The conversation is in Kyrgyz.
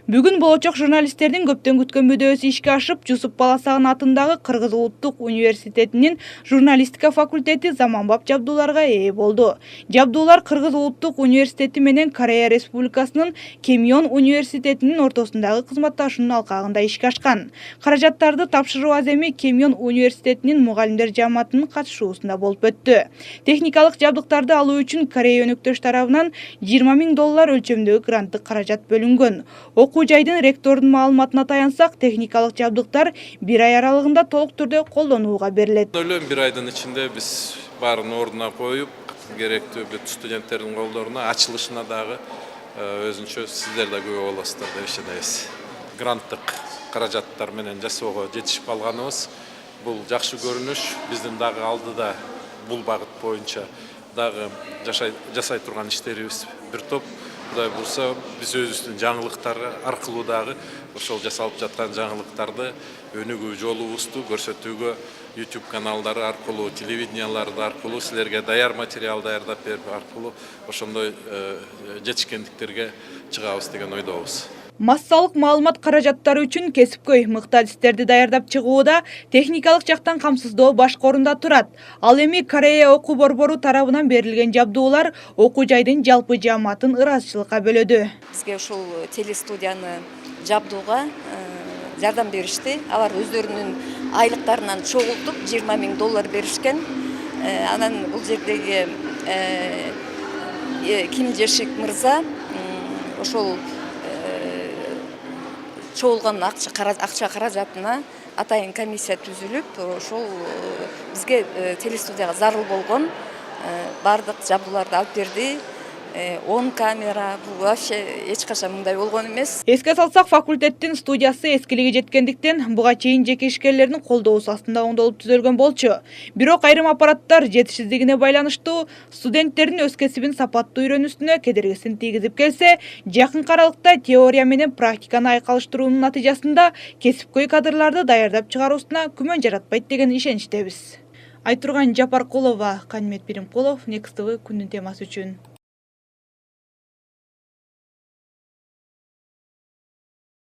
Бүгүн болочок журналисттердин көптөн күткөн мүдөөсү ишке ашып, Жусуп Баласагын атындагы Кыргыз Улуттук университетинин журналистика факультети заманбап жабдууларга ээ болду. Жабдуулар Кыргыз Улуттук университети менен Корея Республикасынын Кемьон университетинин ортосундагы кызматташуунун алкагында ишке ашкан. Каражаттарды тапшыруу аземи Кемьон университетинин мугалимдер жааматынын катышуусунда болуп өттү. Техникалык жабдыктарды алуу үчүн Корея өнөктөш тарабынан $20,000 өлчөмдөгү гранттык каражат бөлүнгөн. Окуу жайдын ректордун маалыматына таянсак, техникалык жабдыктар 1 ай аралыгында толук түрдө колдонууга берилет. 1 айдын ичинде биз баарын ордуна коюп, керектүү бүт студенттердин колдоруна, ачылышына дагы өзүнчө сиздер да күбө болосуздар деп ишенебиз. Гранттык каражаттар менен жасоого жетишип калганыбыз бул жакшы көрүнүш. Биздин дагы алдыда бул багыт боюнча дагы жасай турган иштерибиз бир топ. Кудай бурса, биз өзүбүздүн жаңылыктар аркылуу дагы ошол жасалып жаткан жаңылыктарды өнүгүү жолубузду көрсөтүүгө YouTube каналдары аркылуу, телевидениялар аркылуу, силерге даяр материал даярдап берип аркылуу ошондой жетишкендиктерге чыгабыз деген ойдобуз. Массалык маалымат каражаттары үчүн кесипкөй мыкты адистерди даярдап чыгууда техникалык жактан камсыздоо башка орунда турат. Ал эми Корея окуу борбору тарабынан берилген жабдуулар окуу жайдын жалпы жааматын ыраазычылыкка бөлөдү. Бизге ушул телестудияны жабдууга жардам беришти. Алар өздөрүнүн айлыктарынан чогултуп $20,000 беришкен. Анан бул жердеги Ким Жешик мырза ошол чогулган акча каражатына атайын комиссия түзүлүп, ошол бизге телестудияга зарыл болгон бардык жабдууларды алып берди. 10 камера, бул вообще эч качан мындай болгон эмес. Эске салсак, факультеттин студиясы эскилиги жеткендиктен буга чейин жеке ишкерлердин колдоосу астында оңдолуп түзөлгөн болчу. Бирок айрым аппараттар жетишсиздигине байланыштуу студенттердин өз кесибин сапаттуу үйрөнүүсүнө кедергисин тийгизип келсе, жакынкы аралыкта теория менен практиканы айкалыштыруунун натыйжасында кесипкөй кадрларды даярдап чыгаруусуна күмөн жаратпайт деген ишеничтебиз. Айтурган Жапаркулова, Канмет Биримкулов, Next TV күндүн темасы үчүн.